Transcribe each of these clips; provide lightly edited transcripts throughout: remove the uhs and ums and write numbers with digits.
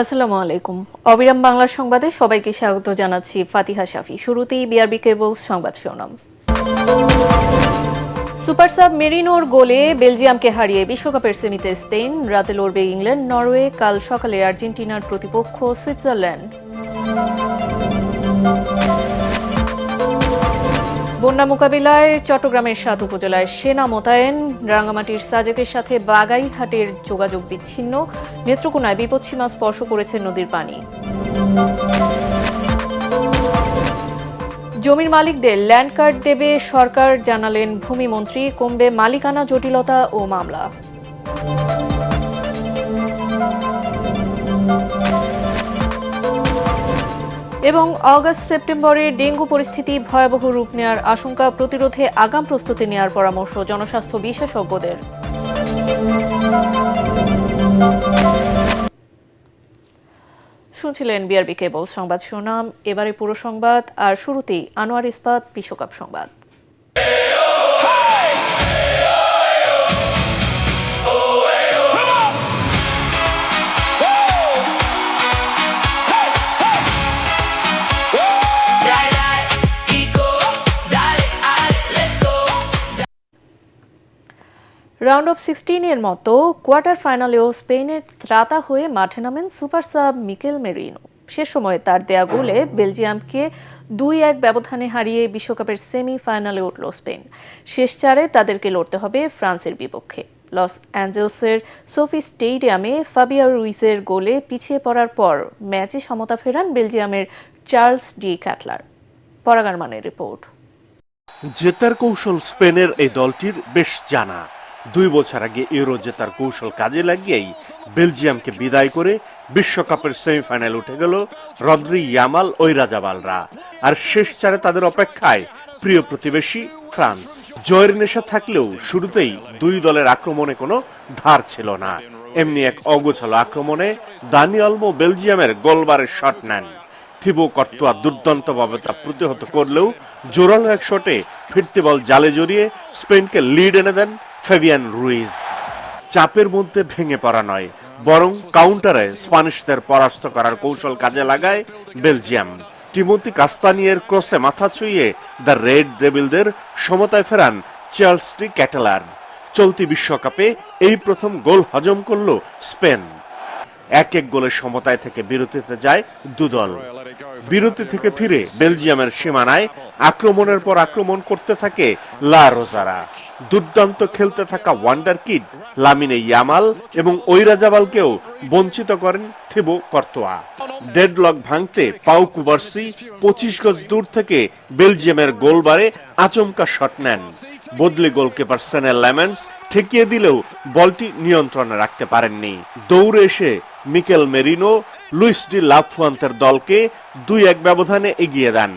আসসালামু আলাইকুম। অবিরাম বাংলা সংবাদে সবাইকে স্বাগত জানাচ্ছি ফাতিহা শাফি। শুরুতেই বিআরবি কেবলস সংবাদ শিরোনাম। সুপার সাব মেরিনোর গোলে বেলজিয়ামকে হারিয়ে বিশ্বকাপের সেমিতে স্পেন, রাতে লড়বে ইংল্যান্ড, নরওয়ে, কাল সকালে আর্জেন্টিনার প্রতিপক্ষ সুইজারল্যান্ড। বন্যা মোকাবিলায় চট্টগ্রামের ৭ উপজেলায় সেনা মোতায়েন, রাঙ্গামাটির সাজেকের সাথে বাগাইহাটের যোগাযোগ বিচ্ছিন্ন, নেত্রকোনায় বিপদসীমা স্পর্শ করেছে নদীর পানি। জমির মালিকদের ল্যান্ড কার্ড দেবে সরকার, জানালেন ভূমিমন্ত্রী। কমবে মালিকানা জটিলতা ও মামলা। এবং অগাস্ট সেপ্টেম্বরে ডেঙ্গু পরিস্থিতি ভয়াবহ রূপ নেওয়ার আশঙ্কা, প্রতিরোধে আগাম প্রস্তুতি নেওয়ার পরামর্শ জনস্বাস্থ্য বিশেষজ্ঞদের। শুনছিলেন বিআরবি কেবল সংবাদ শিরোনাম। এবারে পুরো সংবাদ, আর শুরুতেই আনোয়ার ইস্পাত বিশ্বকাপ সংবাদ। রাউন্ড অফ 16 এর মতো কোয়ার্টার ফাইনালেও স্পেনের ত্রাতা হয়ে মাঠে নামেন সুপার সাব মিকেল মেরিনো। শেষ সময়ে তার দেয়া গোলে বেলজিয়ামকে 2-1 ব্যবধানে হারিয়ে বিশ্বকাপের সেমি ফাইনালে উঠল স্পেন। শেষ চারে তাদেরকে লড়তে হবে ফ্রান্সের বিপক্ষে। লস অ্যাঞ্জেলসের সোফি স্টেডিয়ামে ফাবিয়া রুইজের গোলে পিছিয়ে পড়ার পর ম্যাচে সমতা ফেরান বেলজিয়ামের চার্লস ডি ক্যাটলার। পরাগার মানের রিপোর্ট। জেতার কৌশল স্পেনের এই দলটির বেশ জানা। 2 বছর আগে ইউরো জেতার কৌশল কাজে লাগিয়েই বেলজিয়ামকে বিদায় করে বিশ্বকাপের সেমিফাইনাল উঠে গেল রদ্রি, ইয়ামাল, ওইরাজাবালরা। আর শেষ চারে তাদের অপেক্ষায় প্রিয় প্রতিবেশী ফ্রান্স। জয়ের নেশা থাকলেও শুরুতেই দুই দলের আক্রমণে কোনো ধার ছিল না। এমনি এক অগোছালো আক্রমণে দানি অলমো বেলজিয়ামের গোলবারের শট নেন। থিবো কর্তোয়া দুর্দান্তভাবে তা প্রতিহত করলেও জোরালো এক শটে ফিরতি বল জালে জড়িয়ে স্পেনকে লিড এনে দেন ফেবিয়ান রুইজ। চাপের মধ্যে ভেঙে পড়া নয়, বরং কাউন্টারে স্প্যানিশদের পরাস্ত করার কৌশল কাজে লাগায় বেলজিয়াম। টিমোথি কাস্তানিয়ের ক্রসে মাথা ছুঁয়ে দ্য রেড ডেভিলদের সমতায় ফেরান চার্লস ডি ক্যাটেলার। চলতি বিশ্বকাপে এই প্রথম গোল হজম করল স্পেন। 1-1 গোলের সমতায় থেকে বিরতিতে যায় দুদল। বিরতি থেকে ফিরে বেলজিয়ামের সীমানায় আক্রমণের পর আক্রমণ করতে থাকে লা রোজারা। দুর্দান্ত খেলতে থাকা ওয়ান্ডার কিড লামিনে ইয়ামাল এবং ওইরাজাবালকেও বঞ্চিত করেন থিবো কর্তোয়া। ডেডলক ভাঙতে পাউ কুবার্সি 25 গজ দূর থেকে বেলজিয়ামের গোলবারে আচমকা শট নেন। বদলি গোলকিপার সেনে লেমেন্স ঠেকিয়ে দিলেও বলটি নিয়ন্ত্রণে রাখতে পারেননি। দৌড়ে এসে মিকেল মেরিনো লুইস ডি লাফুয়ান্তের দলকে 2-1 ব্যবধানে এগিয়ে দেন।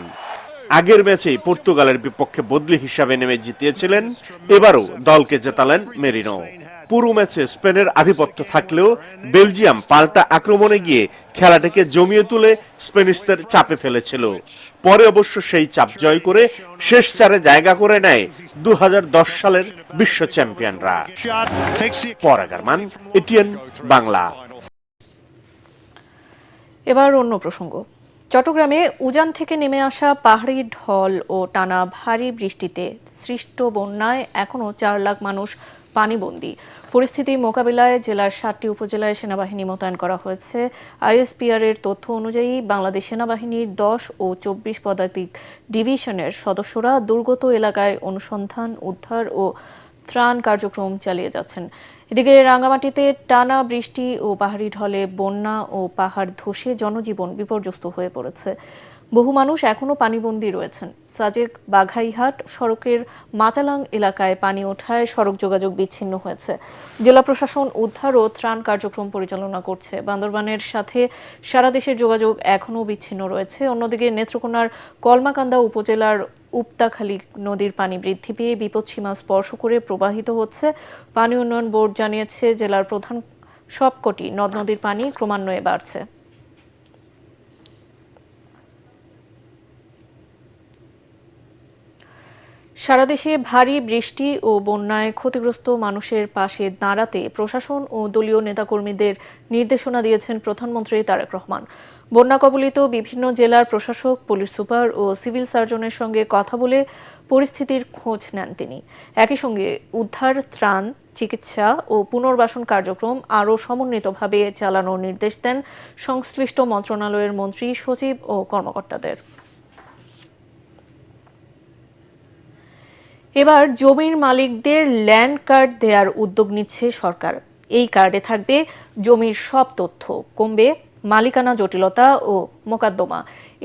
আগের ম্যাচেই পর্তুগালের বিপক্ষে বদলি হিসাবে নেমে জিতিয়েছিলেন, এবারও দলকে জেতালেন মেরিনো। পুরো ম্যাচে স্পেনের আধিপত্য থাকলেও বেলজিয়াম পাল্টা আক্রমণে গিয়ে খেলাটাকে জমিয়ে তুলে স্প্যানিশদের চাপে ফেলেছিল। পরে অবশ্য সেই চাপ জয় করে শেষ চারে জায়গা করে নেয় 2010 সালের বিশ্ব চ্যাম্পিয়নরা। পরাগার মান, এটিএন বাংলা। এবার অন্য প্রসঙ্গ। চট্টগ্রামে উজান থেকে নেমে আসা পাহাড়ি ঢল ও টানা ভারী বৃষ্টিতে সৃষ্ট বন্যায় এখনও 4 লাখ মানুষ পানিবন্দী। পরিস্থিতি মোকাবিলায় জেলার 7টি উপজেলায় সেনাবাহিনী মোতায়েন করা হয়েছে। আইএসপিআর এর তথ্য অনুযায়ী বাংলাদেশ সেনাবাহিনীর 10 ও 24 পদাতিক ডিভিশনের সদস্যরা দুর্গত এলাকায় অনুসন্ধান, উদ্ধার ও ত্রাণ কার্যক্রম চালিয়ে যাচ্ছেন। এদিকে রাঙ্গামাটিতে টানা বৃষ্টি ও পাহাড়ি ঢলে বন্যা ও পাহাড় ধসে জনজীবন বিপর্যস্ত হয়ে পড়েছে। বহু মানুষ এখনও পানিবন্দী রয়েছেন। সাজেক বাঘাইহাট সড়কের মাচালাং এলাকায় পানি ওঠায় সড়ক যোগাযোগ বিচ্ছিন্ন হয়েছে। জেলা প্রশাসন উদ্ধার ও ত্রাণ কার্যক্রম পরিচালনা করছে। বান্দরবানের সাথে সারা দেশের যোগাযোগ এখনও বিচ্ছিন্ন রয়েছে। অন্যদিকে নেত্রকোনার কলমাকান্দা উপজেলার উপতাখালী নদীর পানি বৃদ্ধি পেয়ে বিপদসীমা স্পর্শ করে প্রবাহিত হচ্ছে। পানি উন্নয়ন বোর্ড জানিয়েছে, জেলার প্রধান সবকটি নদ নদীর পানি ক্রমান্বয়ে বাড়ছে। সারা দেশে ভারী বৃষ্টি ও বন্যায় ক্ষতিগ্রস্ত মানুষের পাশে দাঁড়াতে প্রশাসন ও দলীয় নেতাকর্মীদের নির্দেশনা দিয়েছেন প্রধানমন্ত্রী তারেক রহমান। বন্যা কবলিত বিভিন্ন জেলার প্রশাসক, পুলিশ সুপার ও সিভিল সার্জনের সঙ্গে কথা বলে পরিস্থিতির খোঁজ নেন তিনি। একই সঙ্গে উদ্ধার, ত্রাণ, চিকিৎসা ও পুনর্বাসন কার্যক্রম আরও সমন্বিতভাবে চালানোর নির্দেশ দেন সংশ্লিষ্ট মন্ত্রণালয়ের মন্ত্রী, সচিব ও কর্মকর্তাদের। এবার জমির মালিকদের ল্যান্ড কার্ড দেওয়ার উদ্যোগ নিচ্ছে সরকার। এই কার্ডে থাকবে জমির সব তথ্য, কমবে মালিকানা জটিলতা ও মোকদ্দমা।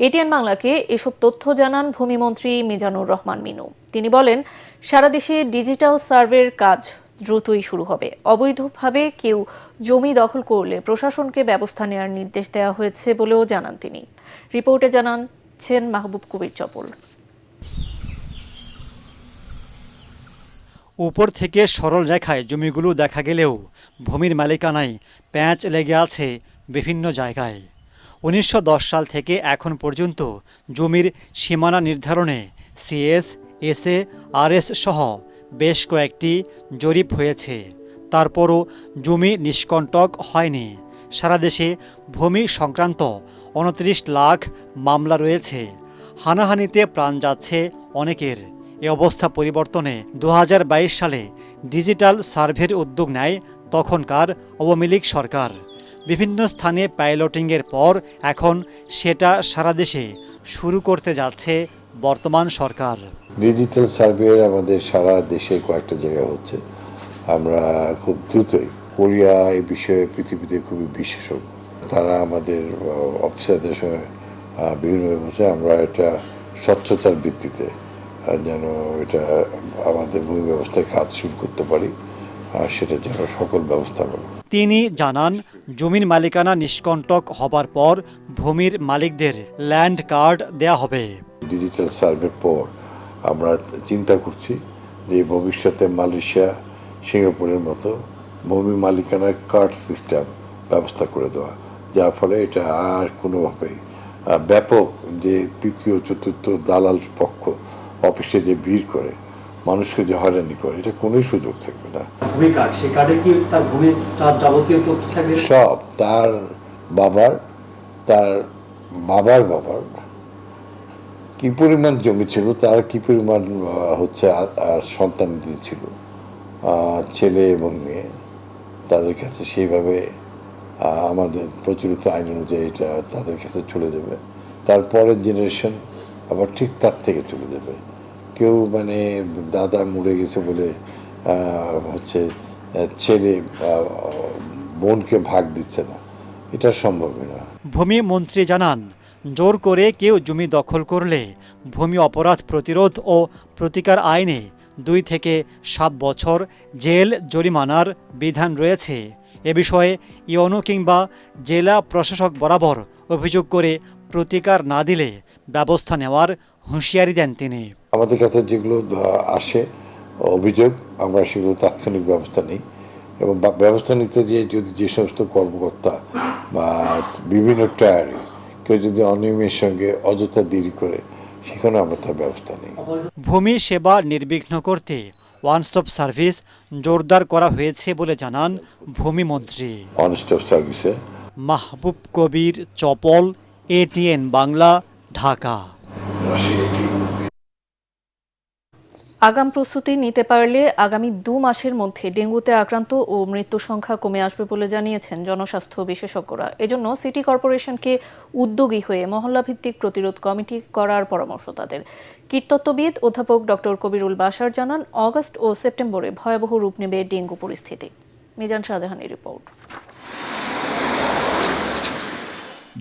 এটিএন বাংলাকে এসব তথ্য জানান ভূমিমন্ত্রী মিজানুর রহমান মিনু। তিনি বলেন, সারা দেশে ডিজিটাল সার্ভের কাজ দ্রুতই শুরু হবে। অবৈধভাবে কেউ জমি দখল করলে প্রশাসনকে ব্যবস্থা নেওয়ার নির্দেশ দেওয়া হয়েছে বলেও জানান তিনি। রিপোর্টে জানাচ্ছেন মাহবুব কবির চপল। উপর থেকে সরল রেখায় জমিগুলো দেখা গেলেও ভূমির মালিকানায় প্যাঁচ লেগে আছে বিভিন্ন জায়গায়। 1910 সাল থেকে এখন পর্যন্ত জমির সীমানা নির্ধারণে সিএস, এসএ, আরএস সহ বেশ কয়েকটি জরিপ হয়েছে। তারপরও জমি নিষ্কণ্টক হয়নি। সারা দেশে ভূমি সংক্রান্ত 29 লাখ মামলা রয়েছে। হানাহানিতে প্রাণ যাচ্ছে অনেকের। এ অবস্থা পরিবর্তনে 2022 সালে ডিজিটাল সার্ভের উদ্যোগ নেয় তখনকার আওয়ামী লীগ সরকার। বিভিন্ন স্থানে পাইলটিংয়ের পর এখন সেটা সারা দেশে শুরু করতে যাচ্ছে বর্তমান সরকার। ডিজিটাল সার্ভে আমাদের সারা দেশে কয়েকটা জায়গায় হচ্ছে। আমরা খুব দ্রুতই, কোরিয়া এই বিষয়ে পৃথিবীতে খুবই বিশেষজ্ঞ, তারা আমাদের অফিসারদের সঙ্গে বিভিন্নভাবে বসে আমরা এটা স্বচ্ছতার ভিত্তিতে যেন এটা আমাদের ভূমি ব্যবস্থায় কাজ শুরু করতে পারি, আর সেটা যেন সকল ব্যবস্থা করে। তিনি জানান, জমির মালিকানা নিষ্কণ্টক হবার পর ভূমির মালিকদের ল্যান্ড কার্ড দেয়া হবে। ডিজিটাল সার্ভের পর আমরা চিন্তা করছি যে ভবিষ্যতে মালয়েশিয়া, সিঙ্গাপুরের মতো ভূমি মালিকানার কার্ড সিস্টেম ব্যবস্থা করে দেওয়া, যার ফলে এটা আর কোনোভাবেই ব্যাপক যে তৃতীয় চতুর্থ দালাল পক্ষ অফিসে যে ভিড় করে মানুষকে যে হয়রানি করে, এটা কোনোই সুযোগ থাকবে না। ভূমি কার্ড, সেই কার্ডে কি তার ভূমির যাবতীয় তথ্য থাকবে? সব, তার বাবার কি পরিমাণ জমি ছিল, তার কি পরিমাণ হচ্ছে সন্তান ছিল, ছেলে এবং মেয়ে, তাদের কাছে সেইভাবে আমাদের প্রচলিত আইন অনুযায়ী এটা তাদের কাছে চলে যাবে। তারপরের জেনারেশন আবার ঠিক তার থেকে চলে যাবে। কেউ মানে দাদা মরে গেছে বলে হচ্ছে ছেলে বোনকে ভাগ দিচ্ছে না, এটা সম্ভব না। ভূমি মন্ত্রী জানান, জোর করে কেউ জমি দখল করলে ভূমি অপরাধ প্রতিরোধ ও প্রতিকার আইনে 2 থেকে 7 বছর জেল জরিমানার বিধান রয়েছে। এ বিষয়ে ইউনো কিংবা জেলা প্রশাসক বরাবর অভিযোগ করে প্রতিকার না দিলে ব্যবস্থা নেওয়ার হুঁশিয়ারি দেন তিনি। আমাদের কাছে যেগুলো আসে অভিযোগ, আমরা সেগুলো তাৎক্ষণিক ব্যবস্থা নিই, এবং ব্যবস্থা নিতে গিয়ে যদি যে সমস্ত কর্মকর্তা বা বিভিন্ন টায়ারে কেউ যদি অনিয়মের সঙ্গে অযথা দেরি করে, সেখানে আমরা তার ব্যবস্থা নিই। ভূমি সেবা নির্বিঘ্ন করতে ওয়ান স্টপ সার্ভিস জোরদার করা হয়েছে বলে জানান ভূমিমন্ত্রী। ওয়ান স্টপ সার্ভিসে মাহবুব কবির চপল, এটিএন বাংলা, ঢাকা। আগাম প্রস্তুতি নিতে পারলে আগামী 2 মাসের মধ্যে ডেঙ্গুতে আক্রান্ত ও মৃত্যুর সংখ্যা কমে আসবে বলে জানিয়েছেন জনস্বাস্থ্য বিশেষজ্ঞরা। এজন্য সিটি কর্পোরেশনকে উদ্যোগী হয়ে মহল্লাভিত্তিক প্রতিরোধ কমিটি করার পরামর্শ তাদের। কীটতত্ত্ববিদ অধ্যাপক ডক্টর কবিরুল বাশার জানান, অগস্ট ও সেপ্টেম্বরে ভয়াবহ রূপ নেবে ডেঙ্গু পরিস্থিতি। মিজান শাহজাহানের রিপোর্ট।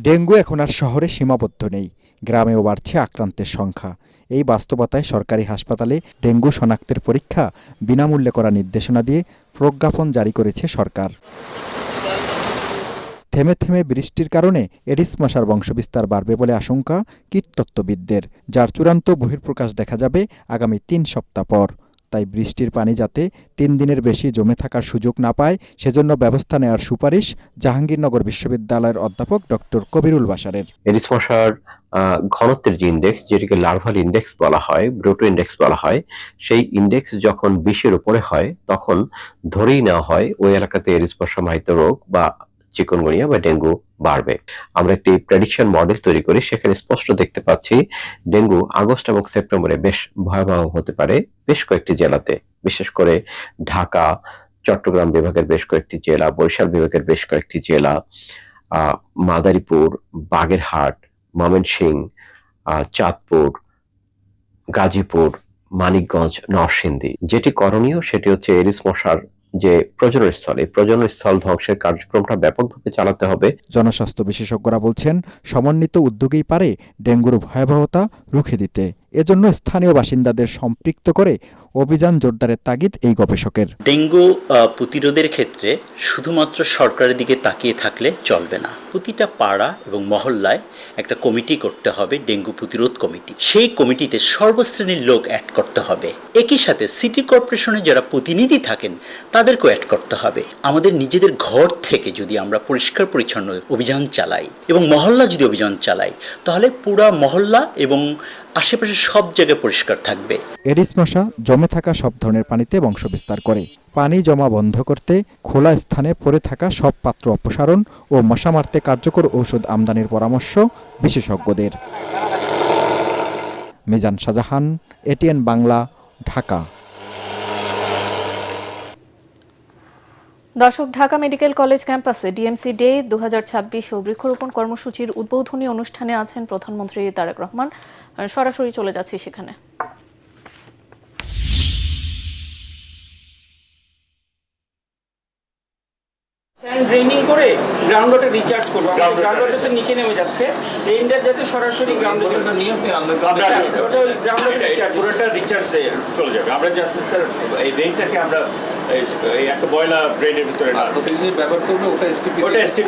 ডেঙ্গু এখন আর শহরে সীমাবদ্ধ নেই, গ্রামেও বাড়ছে আক্রান্তের সংখ্যা। এই বাস্তবতায় সরকারি হাসপাতালে ডেঙ্গু শনাক্তের পরীক্ষা বিনামূল্যে করার নির্দেশনা দিয়ে প্রজ্ঞাপন জারি করেছে সরকার। থেমে থেমে বৃষ্টির কারণে এডিস মশার বংশবিস্তার বাড়বে বলে আশঙ্কা কীটতত্ত্ববিদদের, যার চূড়ান্ত বহিঃপ্রকাশ দেখা যাবে আগামী 3 সপ্তাহ পর। তাই বৃষ্টির পানি যাতে 3 দিনের বেশি জমে থাকার সুযোগ না পায়, সেজন্য ব্যবস্থা নেওয়ার সুপারিশ জাহাঙ্গীরনগর বিশ্ববিদ্যালয়ের অধ্যাপক ডক্টর কবিরুল বাশারের। এডিস মশার ঘনত্বের যে ইন্ডেক্স, যেটিকে লার্ভাল ইন্ডেক্স বলা হয়, ব্রুটো ইন্ডেক্স বলা হয়, সেই ইন্ডেক্স যখন 20-এর উপরে হয় তখন ধরেই নেওয়া হয় ওই এলাকাতে এডিস মশাবাহিত রোগ বা চিকুনগুনিয়া বা ডেঙ্গু বাড়বে। আমরা একটি প্রেডিকশন মডেল তৈরি করি, সেখানে স্পষ্ট দেখতে পাচ্ছি ডেঙ্গু আগস্ট এবং সেপ্টেম্বরে বেশ ভয়াবহ হতে পারে বেশ কয়েকটি জেলাতে, বিশেষ করে ঢাকা, চট্টগ্রাম বিভাগের বেশ কয়েকটি জেলা, বরিশাল বিভাগের বেশ কয়েকটি জেলা, মাদারীপুর, বাগেরহাট, ময়মনসিংহ, চাঁদপুর, গাজীপুর, মানিকগঞ্জ, নরসিংদী। যেটি করণীয় সেটি হচ্ছে এডিস মশার যে প্রজননস্থল, এই প্রজননস্থল ধ্বংসের কার্যক্রমটা ব্যাপকভাবে চালাতে হবে। জনস্বাস্থ্য বিশেষজ্ঞরা বলছেন, সমন্বিত উদ্যোগেই পারে ডেঙ্গুর ভয়াবহতা রুখে দিতে। এজন্য স্থানীয় বাসিন্দাদের সম্পৃক্ত করে অভিযান জোরদারের তাগিদ এই গবেষকের। ডেঙ্গু প্রতিরোধের ক্ষেত্রে শুধুমাত্র সরকারের দিকে তাকিয়ে থাকলে চলবে না। প্রতিটা পাড়া এবং মহল্লায় একটা কমিটি করতে হবে, ডেঙ্গু প্রতিরোধ কমিটি। সেই কমিটিতে সর্বশ্রেণীর লোক অ্যাড করতে হবে। একই সাথে সিটি কর্পোরেশনের যারা প্রতিনিধি থাকেন তাদেরকেও অ্যাড করতে হবে। আমাদের নিজেদের ঘর থেকে যদি আমরা পরিষ্কার পরিচ্ছন্ন অভিযান চালাই এবং মহল্লা যদি অভিযান চালাই, তাহলে পুরা মহল্লা এবং আশেপাশে সব জায়গায় পরিষ্কার থাকবে। এডিস মশা জমে থাকা সব ধরনের পানিতে বংশবিস্তার করে। পানি জমা বন্ধ করতে খোলা স্থানে পড়ে থাকা সব পাত্র অপসারণ ও মশা মারতে কার্যকর ঔষধ আমদানির পরামর্শ বিশেষজ্ঞদের। মিজান শাহজাহান, এটিএন বাংলা, ঢাকা। দর্শক, ঢাকা মেডিকেল কলেজ ক্যাম্পাসে ডিএমসি ডে 2026 ও বৃক্ষরোপণ কর্মসূচির উদ্বোধনী অনুষ্ঠানে আছেন প্রধানমন্ত্রী তারেক রহমান। সরাসরি চলে যাচ্ছি সেখানে। ড্রেনিং করে গ্রাউন্ড ওয়াটার রিচার্জ করব। গ্রাউন্ড ওয়াটার তো নিচে নেমে যাচ্ছে, রেইনটা যাতে সরাসরি গ্রাউন্ডে নিয়ে আমরা গ্রাউন্ড ওয়াটার রিচার্জ পুরোটা রিচার্জে চলে যাবে। আমরা যাচ্ছি স্যার এই রেইনটাকে আমরা এই একটা বয়লা ড্রেনের ভিতরে না প্রতিদিন ব্যবহার করব, ওটা এসটিপি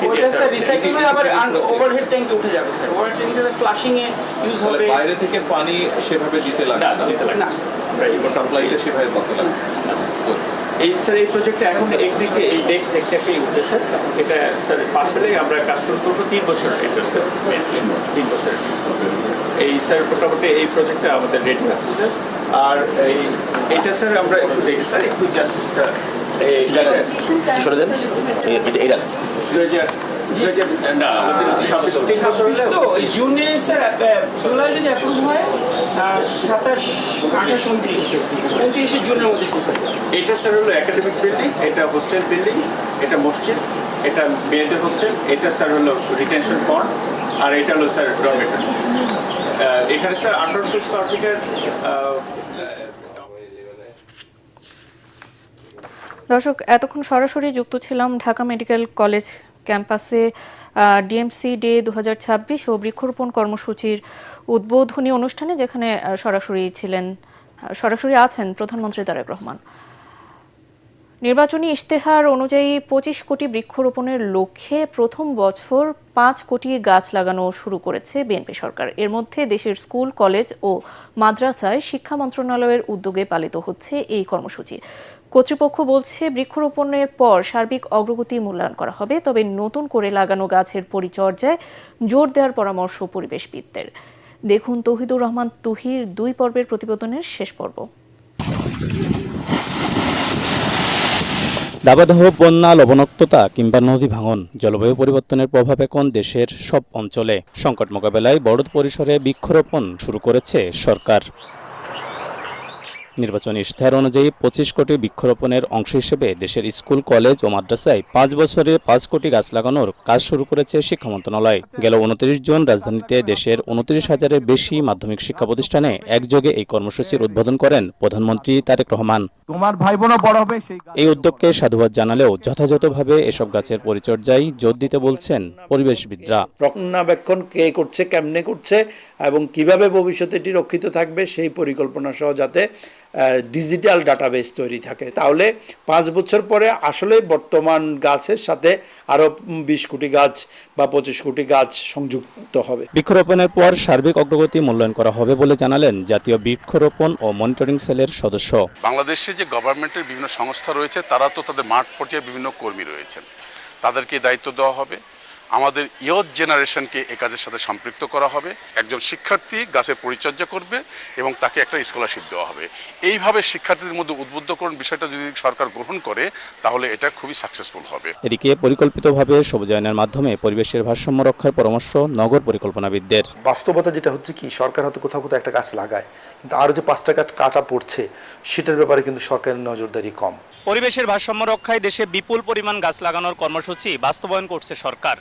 ওটা স্যার রিসাইকেল হয়ে আবার ওভারহেড ট্যাঙ্কে উঠে যাবে স্যার। ওভারহেড ট্যাঙ্কে ফ্লাশিং এ ইউজ হবে। বাইরে থেকে পানি সেভাবে দিতে লাগবে না, সাপ্লাইটা সেভাবে দিতে লাগবে না। এই স্যার এই প্রজেক্টটা এখন একদিকে এই নেক্সট একটাকেই উঠবে স্যার। এটা স্যার আসলে আমরা কাজ শুরু করবো 3 বছর, এটা স্যার 3 বছর। এই স্যার মোটামুটি এই প্রজেক্টটা আমাদের রেডি আছে স্যার। আর এইটা স্যার আমরা একটু দেখি স্যার, একটু জাস্ট স্যার সরে দেন এই রাখ 2000 না আমাদের 26 বছর তো জুনে স্যার জুলাই যদি অ্যাপ্রুভ হয় 27, 28, 29 জুনের মধ্যে শেষ হয়। এটা স্যার হলো একাডেমিক বিল্ডিং, এটা হোস্টেল বিল্ডিং, এটা মসজিদ, এটা মেয়েদের হোস্টেল, এটা স্যার হলো রিটেনশন পন্ড, আর এটা হলো স্যার ডরমেটরি। এখানে স্যার 1800 স্কয়ার ফিটের। দর্শক, এতক্ষণ সরাসরি যুক্ত ছিলাম ঢাকা মেডিকেল কলেজ ক্যাম্পাসে ডিএমসি ডে 2026 ও বৃক্ষরোপণ কর্মসূচির উদ্বোধনী অনুষ্ঠানে, যেখানে সরাসরি আছেন প্রধানমন্ত্রী তারেক রহমান। নির্বাচনী ইশতেহার অনুযায়ী 25 কোটি বৃক্ষরোপণের লক্ষ্যে প্রথম বছর 5 কোটি গাছ লাগানো শুরু করেছে বিএনপি সরকার। এর মধ্যে দেশের স্কুল, কলেজ ও মাদ্রাসায় শিক্ষা মন্ত্রণালয়ের উদ্যোগে পালিত হচ্ছে এই কর্মসূচি। কর্তৃপক্ষ বলছে, বৃক্ষরোপণের পর সার্বিক অগ্রগতি মূল্যায়ন করা হবে, তবে নতুন করে লাগানো গাছের পরিচর্যায় জোর দেওয়ার পরামর্শ পরিবেশবিদদের। দেখুন তৌহিদুর রহমান তুহির 2 পর্বের প্রতিবেদনের শেষ পর্ব। দাবদাহ, বন্যা, লবণাক্ততা কিংবা নদী ভাঙন, জলবায়ু পরিবর্তনের প্রভাব এখন দেশের সব অঞ্চলে। সংকট মোকাবেলায় বড় পরিসরে বৃক্ষরোপণ শুরু করেছে সরকার। নির্বাচনী ইশতেহার অনুযায়ী 25 কোটি বৃক্ষরোপণের অংশ হিসেবে দেশের স্কুল, কলেজ ও মাদ্রাসায় 5 বছরে 5 কোটি গাছ লাগানোর কাজ শুরু করেছে শিক্ষা মন্ত্রণালয়। গেল 29 জুন রাজধানীতে দেশের 29,000-এর বেশি মাধ্যমিক শিক্ষা প্রতিষ্ঠানে একযোগে এই কর্মসূচির উদ্বোধন করেন প্রধানমন্ত্রী তারেক রহমান। তোমার ভাই বোনও বড় হবে। এই উদ্যোগকে সাধুবাদ জানালেও যথাযথভাবে এসব গাছের পরিচর্যায় জোর দিতে বলছেন পরিবেশবিদরা। রক্ষণাবেক্ষণ কে করছে, কেমনে করছে এবং কিভাবে ভবিষ্যতে এটি রক্ষিত থাকবে সেই পরিকল্পনা সহ যাতে ডিজিটাল ডাটাবেস তৈরি থাকে, তাহলে 5 বছর পরে আসলে বর্তমান গাছের সাথে আরো 20 কোটি গাছ বা 25 কোটি গাছ সংযুক্ত হবে। বৃক্ষরোপণের পর সার্বিক অগ্রগতি মূল্যায়ন করা হবে বলে জানালেন জাতীয় বৃক্ষরোপণ ও মনিটরিং সেলের সদস্য। বাংলাদেশে যে গভর্নমেন্টের বিভিন্ন সংস্থা রয়েছে, তারা তো তাদের মাঠ পর্যায়ে বিভিন্ন কর্মী রয়েছেন, তাদেরকে দায়িত্ব দেওয়া হবে আমাদের ইয়থ জেনারেশনকে এ কাজের সাথে সম্পৃক্ত করা হবে। একজন শিক্ষার্থী গাছের পরিচর্যা করবে এবং তাকে একটা স্কলারশিপ দেওয়া হবে। এইভাবে শিক্ষার্থীদের মধ্যে উদ্বুদ্ধকরণ বিষয়টা যদি সরকার গ্রহণ করে তাহলে এটা খুবই সাকসেসফুল হবে। এদিকে পরিকল্পিতভাবে সবুজায়নের মাধ্যমে পরিবেশের ভারসাম্য রক্ষার পরামর্শ নগর পরিকল্পনাবিদদের। বাস্তবতা যেটা হচ্ছে কি, সরকার হয়তো কোথাও কোথাও একটা গাছ লাগায়, কিন্তু আরও যে 5টা গাছ কাটা পড়ছে সেটার ব্যাপারে কিন্তু সরকারের নজরদারি কম। পরিবেশের ভারসাম্য রক্ষায় দেশে বিপুল পরিমাণ গাছ লাগানোর কর্মসূচি বাস্তবায়ন করছে সরকার।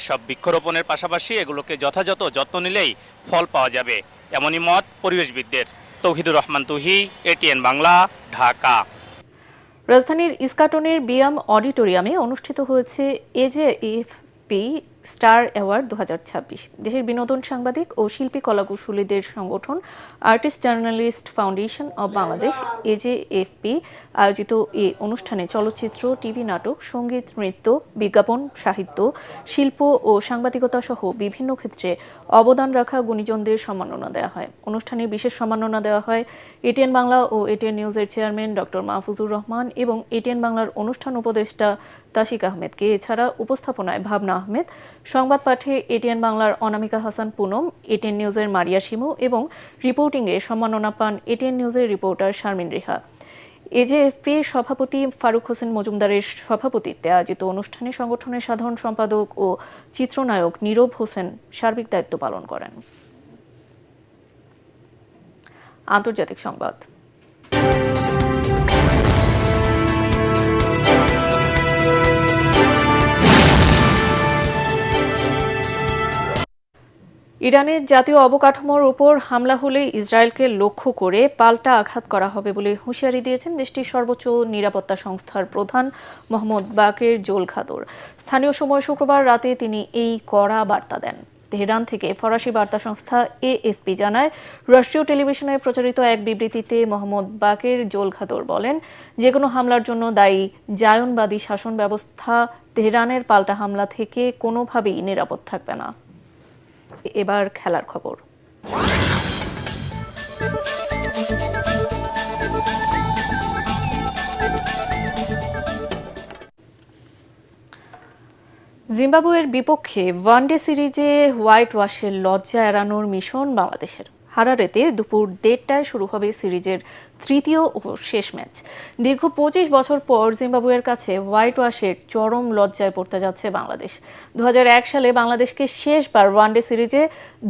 এসব বৃক্ষরোপণের পাশাপাশি এগুলোকে যথাযথ যত্ন নিলেই ফল পাওয়া যাবে, এমনই মত পরিবেশবিদদের। তৌহিদুর রহমান তুহি, এটিএন বাংলা, ঢাকা। রাজধানীর ইস্কাটনের বিয়াম অডিটোরিয়ামে অনুষ্ঠিত হয়েছে এজেএফপি স্টার অ্যাওয়ার্ড 2026। দেশের বিনোদন সাংবাদিক ও শিল্পী কলাকুশলীদের সংগঠন artist journalist foundation of Bangladesh AJFB আয়োজিত এই অনুষ্ঠানে চলচ্চিত্র, টিভি নাটক, সঙ্গীত, নৃত্য, বিজ্ঞাপন, সাহিত্য, শিল্প ও সাংবাদিকতা সহ বিভিন্ন ক্ষেত্রে অবদান রাখা গুণীজনদের সম্মাননা দেওয়া হয়। অনুষ্ঠানে বিশেষ সম্মাননা দেওয়া হয় এটিএন বাংলা ও এটিএন নিউজের চেয়ারম্যান ডক্টর মাহফুজুর রহমান এবং এটিএন বাংলার অনুষ্ঠান উপদেষ্টা তাশিক আহমেদকে। এছাড়া উপস্থাপনায় ভাবনা আহমেদ, সংবাদ পাঠে এটিএন বাংলার অনামিকা হাসান পুনম, এটিএন নিউজের মারিয়া শিমু এবং রিপোর্টিংয়ে সম্মাননা পান এটিএন নিউজের রিপোর্টার শারমিন রেহা। এজেএফপির সভাপতি ফারুক হোসেন মজুমদারের সভাপতিত্বে আয়োজিত অনুষ্ঠানে সংগঠনের সাধারণ সম্পাদক ও চিত্রনায়ক নীরব হোসেন সার্বিক দায়িত্ব পালন করেন। আন্তর্জাতিক সংবাদ। ইরানের জাতীয় অবকাঠামোর উপর হামলা হলে ইসরায়েলকে লক্ষ্য করে পাল্টা আঘাত করা হবে বলে হুঁশিয়ারি দিয়েছেন দেশটির সর্বোচ্চ নিরাপত্তা সংস্থার প্রধান মোহাম্মদ বাকের জোলখাদর। স্থানীয় সময় শুক্রবার রাতে তিনি এই কড়া বার্তা দেন। তেহরান থেকে ফরাসি বার্তা সংস্থা এএফপি জানায়, রাষ্ট্রীয় টেলিভিশনে প্রচারিত এক বিবৃতিতে মোহাম্মদ বাকের জোলখাদর বলেন, যে কোনো হামলার জন্য দায়ী জায়নবাদী শাসন ব্যবস্থা তেহরানের পাল্টা হামলা থেকে কোনোভাবেই নিরাপদ থাকবে না। এবার খেলার খবর। জিম্বাবুয়ের বিপক্ষে ওয়ানডে সিরিজে হোয়াইট ওয়াশের লজ্জা এড়ানোর মিশন বাংলাদেশের। হারারেতে দুপুর 1:30টায় শুরু হবে সিরিজের তৃতীয় ও শেষ ম্যাচ। দীর্ঘ 25 বছর পর জিম্বাবুয়ের কাছে হোয়াইট ওয়াশের চরম লজ্জায় পড়তে যাচ্ছে বাংলাদেশ। 2001 সালে বাংলাদেশকে শেষবার ওয়ানডে সিরিজে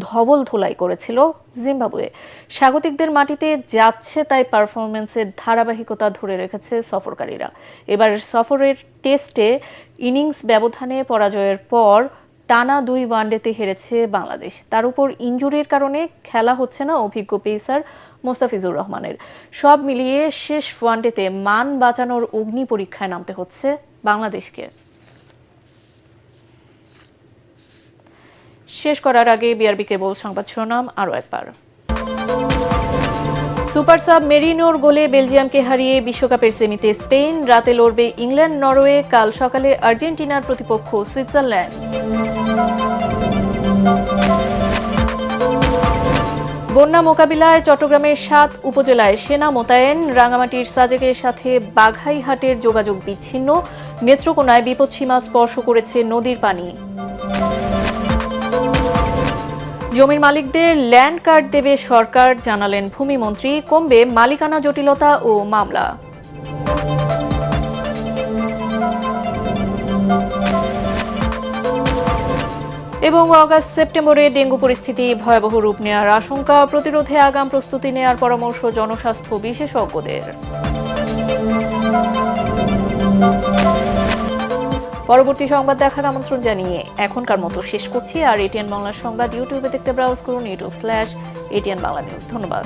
ধবল ধোলাই করেছিল জিম্বাবুয়ে। স্বাগতিকদের মাটিতে যাচ্ছে তাই পারফরমেন্সের ধারাবাহিকতা ধরে রেখেছে সফরকারীরা। এবার সফরের টেস্টে ইনিংস ব্যবধানে পরাজয়ের পর টানা 2 ওয়ানডেতে হেরেছে বাংলাদেশ। তার উপর ইনজুরির কারণে খেলা হচ্ছে না অভিজ্ঞ পেসার মোস্তাফিজুর রহমানের। সব মিলিয়ে শেষ ওয়ানডেতে মান বাঁচানোর অগ্নি পরীক্ষায় নামতে হচ্ছে বাংলাদেশকে। শেষ করার আগে বিআরবি কেবল সংবাদ শিরোনাম আরও একবার। সুপার সাব মেরিনোর গোলে বেলজিয়ামকে হারিয়ে বিশ্বকাপের সেমিতে স্পেন। রাতে লড়বে ইংল্যান্ড, নরওয়ে। কাল সকালে আর্জেন্টিনার প্রতিপক্ষ সুইজারল্যান্ড। বন্যা মোকাবিলায় চট্টগ্রামের 7 উপজেলায় সেনা মোতায়েন। রাঙামাটির সাজেকের সাথে বাঘাইহাটের যোগাযোগ বিচ্ছিন্ন। নেত্রকোনায় বিপদসীমা স্পর্শ করেছে নদীর পানি। জমির মালিকদের ল্যান্ড কার্ড দেবে সরকার, জানালেন ভূমিমন্ত্রী। কমবে মালিকানা জটিলতা ও মামলা। এবং আগস্ট সেপ্টেম্বরে ডেঙ্গু পরিস্থিতি ভয়াবহ রূপ নেওয়ার আশঙ্কা। প্রতিরোধে আগাম প্রস্তুতি নেওয়ার পরামর্শ জনস্বাস্থ্য বিশেষজ্ঞদের। পরবর্তী সংবাদ দেখার আমন্ত্রণ জানিয়ে এখনকার মতো শেষ করছি। আর এটিএন বাংলার সংবাদ ইউটিউবে দেখতে ব্রাউজ করুন youtube/ATN Bangla News। ধন্যবাদ।